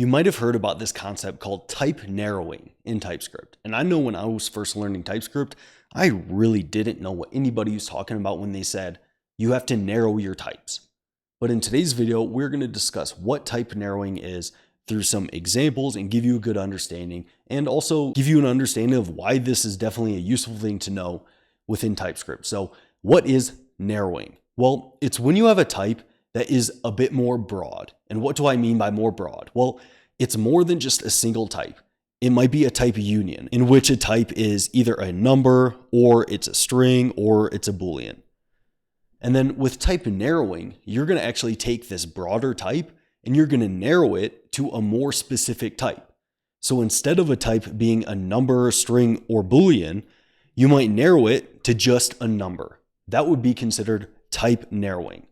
You might have heard about this concept called type narrowing in TypeScript. And I know when I was first learning TypeScript, I really didn't know what anybody was talking about when they said you have to narrow your types. But in today's video, we're going to discuss what type narrowing is through some examples and give you a good understanding, and also give you an understanding of why this is definitely a useful thing to know within TypeScript. So what is narrowing? Well, it's when you have a type that is a bit more broad. And what do I mean by more broad? Well, it's more than just a single type. It might be a type union in which a type is either a number or it's a string or it's a Boolean. And then with type narrowing, you're going to actually take this broader type and you're going to narrow it to a more specific type. So instead of a type being a number, string, or Boolean, you might narrow it to just a number. That would be considered type narrowing.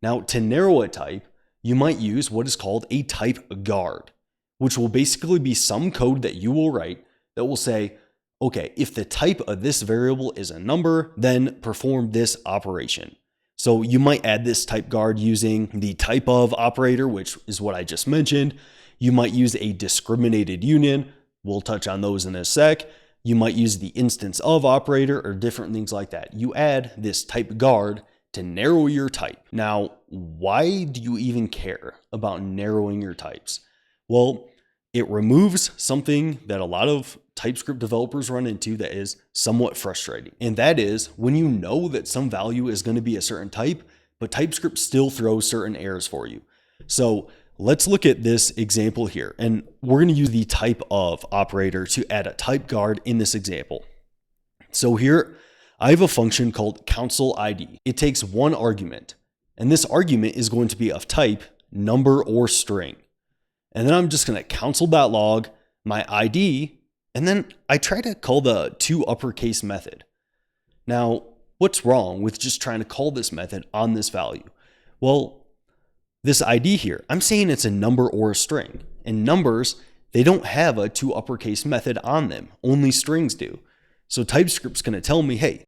Now, to narrow a type, you might use what is called a type guard, which will basically be some code that you will write that will say, okay, if the type of this variable is a number, then perform this operation. So you might add this type guard using the type of operator, which is what I just mentioned. You might use a discriminated union. We'll touch on those in a sec. You might use the instance of operator or different things like that. You add this type guard to narrow your type. Now, why do you even care about narrowing your types? Well, it removes something that a lot of TypeScript developers run into that is somewhat frustrating. And that is when you know that some value is going to be a certain type, but TypeScript still throws certain errors for you. So let's look at this example here. And we're going to use the type of operator to add a type guard in this example. So here, I have a function called council_id. It takes one argument, and this argument is going to be of type number or string. And then I'm just going to council.log my ID, and then I try to call the toUpperCase method. Now, what's wrong with just trying to call this method on this value? Well, this ID here, I'm saying it's a number or a string, and numbers, they don't have a toUpperCase method on them. Only strings do. So TypeScript's going to tell me, hey,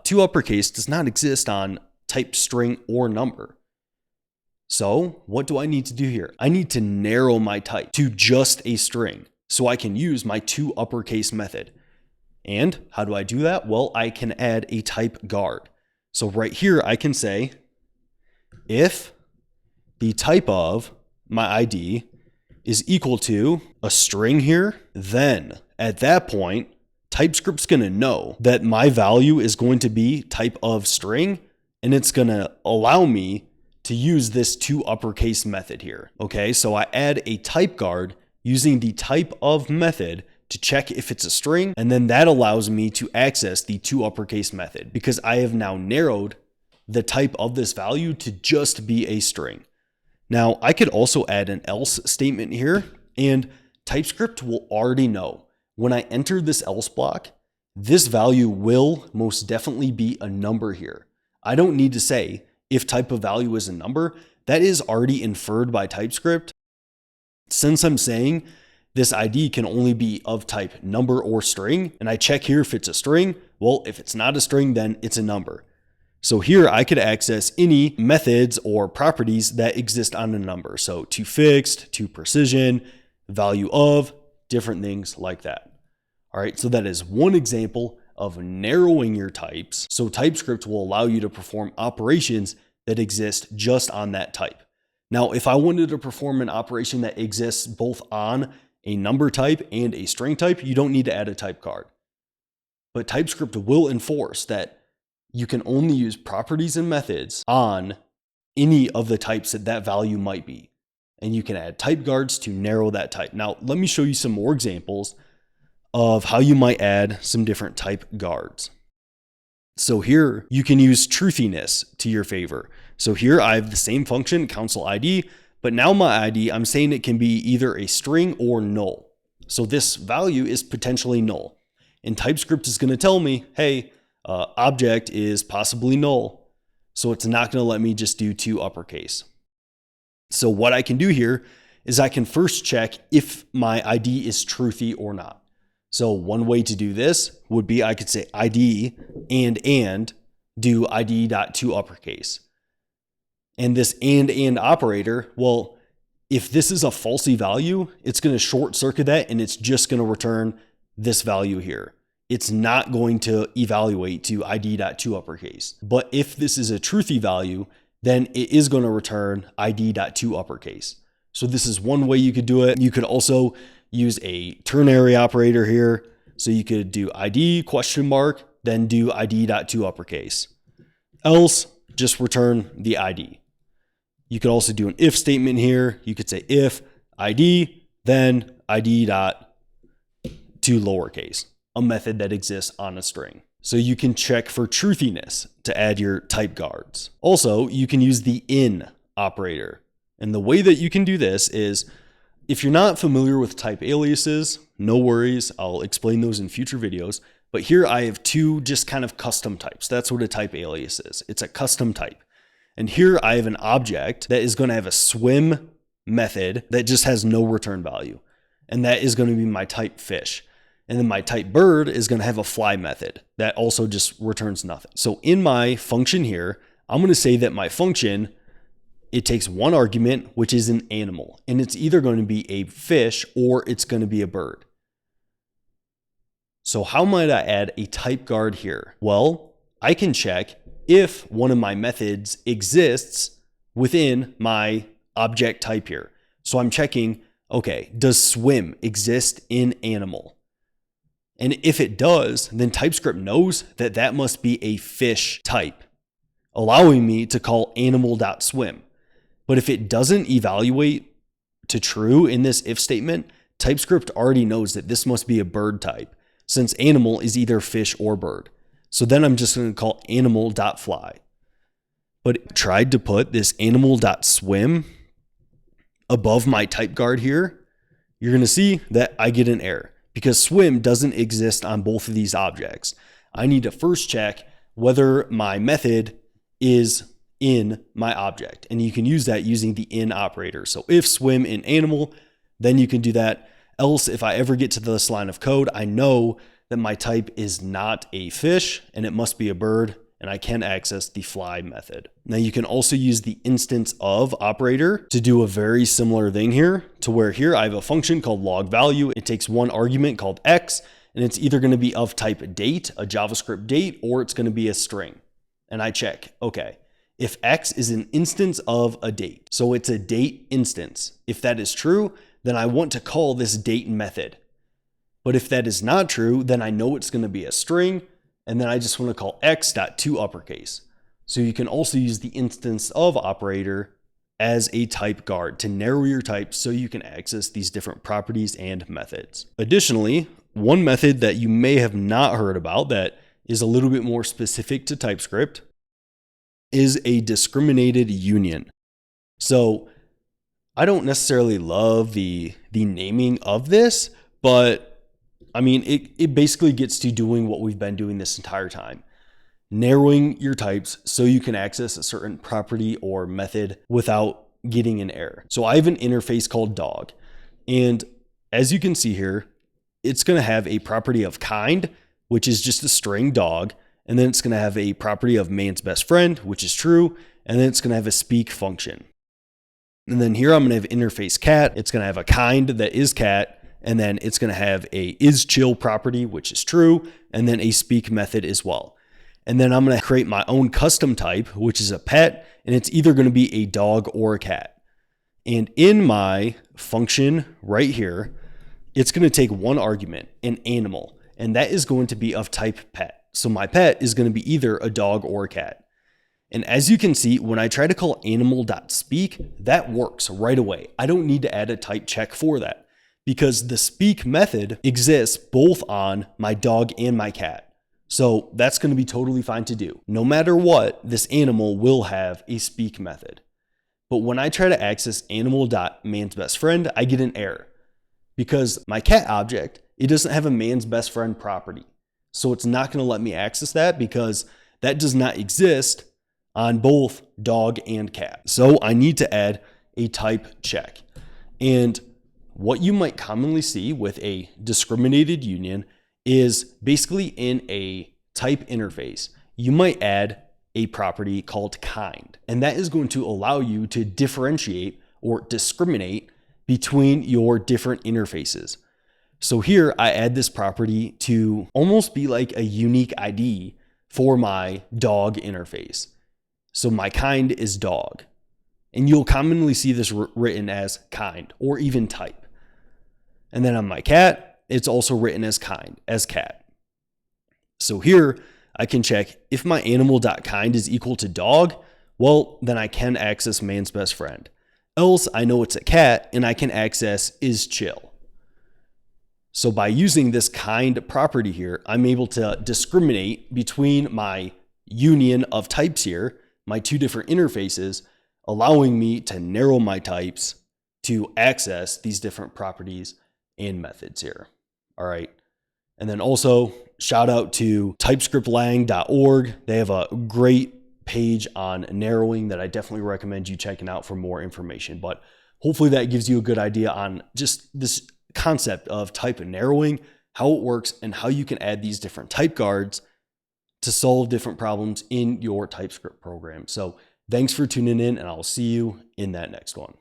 toUpperCase does not exist on type string or number. So what do I need to do here? I need to narrow my type to just a string so I can use my toUpperCase method. And how do I do that? Well, I can add a type guard. So right here, I can say if the type of my ID is equal to a string here, then at that point, TypeScript's going to know that my value is going to be type of string, and it's going to allow me to use this toUpperCase method here. Okay, so I add a type guard using the type of method to check if it's a string, and then that allows me to access the toUpperCase method because I have now narrowed the type of this value to just be a string. Now, I could also add an else statement here, and TypeScript will already know when I enter this else block, this value will most definitely be a number here. I don't need to say if type of value is a number. That is already inferred by TypeScript. Since I'm saying this ID can only be of type number or string, and I check here if it's a string, well, if it's not a string, then it's a number. So here I could access any methods or properties that exist on a number. So toFixed, toPrecision, value of, different things like that. All right, so that is one example of narrowing your types. So TypeScript will allow you to perform operations that exist just on that type. Now, if I wanted to perform an operation that exists both on a number type and a string type, you don't need to add a type guard. But TypeScript will enforce that you can only use properties and methods on any of the types that that value might be. And you can add type guards to narrow that type. Now, let me show you some more examples of how you might add some different type guards. So here you can use truthiness to your favor. So here I have the same function, council_id, but now my ID, I'm saying it can be either a string or null. So this value is potentially null. And TypeScript is going to tell me, hey, object is possibly null. So it's not going to let me just do toUpperCase. So what I can do here is I can first check if my ID is truthy or not. So one way to do this would be I could say ID and do ID.toUpperCase. And this and operator, well, if this is a falsy value, it's going to short circuit that and it's just going to return this value here. It's not going to evaluate to id.toUppercase. But if this is a truthy value, then it is going to return id.toUppercase. So this is one way you could do it. You could also use a ternary operator here. So you could do id question mark, then do id.toUppercase. Else, just return the id. You could also do an if statement here. You could say if id, then id.toLowercase, a method that exists on a string. So you can check for truthiness to add your type guards. Also, you can use the in operator. And the way that you can do this is, if you're not familiar with type aliases, no worries, I'll explain those in future videos. But here I have two just kind of custom types. That's what a type alias is. It's a custom type. And here I have an object that is going to have a swim method that just has no return value. And that is going to be my type fish. And then my type bird is going to have a fly method that also just returns nothing. So in my function here, I'm going to say that my function, it takes one argument, which is an animal. And it's either going to be a fish or it's going to be a bird. So how might I add a type guard here? Well, I can check if one of my methods exists within my object type here. So I'm checking, okay, does swim exist in animal? And if it does, then TypeScript knows that that must be a fish type, allowing me to call animal.swim. But if it doesn't evaluate to true in this if statement, TypeScript already knows that this must be a bird type, since animal is either fish or bird. So then I'm just going to call animal.fly. But I tried to put this animal.swim above my type guard here, you're going to see that I get an error because swim doesn't exist on both of these objects. I need to first check whether my method is in my object. And you can use that using the in operator. So if swim in animal, then you can do that. Else, if I ever get to this line of code, I know that my type is not a fish and it must be a bird, and I can access the fly method. Now you can also use the instance of operator to do a very similar thing here, to where here I have a function called log value. It takes one argument called x, and it's either going to be of type date, a JavaScript date, or it's going to be a string. And I check, okay, if x is an instance of a date, so it's a date instance. If that is true, then I want to call this date method. But if that is not true, then I know it's going to be a string, and then I just want to call x.toUppercase. So you can also use the instance of operator as a type guard to narrow your type so you can access these different properties and methods. Additionally, one method that you may have not heard about that is a little bit more specific to TypeScript is a discriminated union. So I don't necessarily love the naming of this, but I mean, it basically gets to doing what we've been doing this entire time. Narrowing your types so you can access a certain property or method without getting an error. So I have an interface called dog. And as you can see here, it's going to have a property of kind, which is just a string dog. And then it's going to have a property of man's best friend, which is true. And then it's going to have a speak function. And then here I'm going to have interface cat. It's going to have a kind that is cat. And then it's going to have a isChill property, which is true. And then a speak method as well. And then I'm going to create my own custom type, which is a pet. And it's either going to be a dog or a cat. And in my function right here, it's going to take one argument, an animal. And that is going to be of type pet. So my pet is going to be either a dog or a cat. And as you can see, when I try to call animal.speak, that works right away. I don't need to add a type check for that because the speak method exists both on my dog and my cat. So that's going to be totally fine to do. No matter what, this animal will have a speak method. But when I try to access animal.mansbestfriend, I get an error because my cat object, it doesn't have a man's best friend property. So it's not going to let me access that because that does not exist on both dog and cat. So I need to add a type check. And what you might commonly see with a discriminated union is basically in a type interface, you might add a property called kind. And that is going to allow you to differentiate or discriminate between your different interfaces. So here I add this property to almost be like a unique ID for my dog interface. So my kind is dog. And you'll commonly see this written as kind or even type. And then on my cat, it's also written as kind, as cat. So here I can check if my animal.kind is equal to dog, well, then I can access man's best friend. Else I know it's a cat and I can access is chill. So by using this kind property here, I'm able to discriminate between my union of types here, my two different interfaces, allowing me to narrow my types to access these different properties and methods here. All right. And then also shout out to typescriptlang.org. They have a great page on narrowing that I definitely recommend you checking out for more information. But hopefully that gives you a good idea on just this concept of type narrowing, how it works, and how you can add these different type guards to solve different problems in your TypeScript program. So thanks for tuning in, and I'll see you in that next one.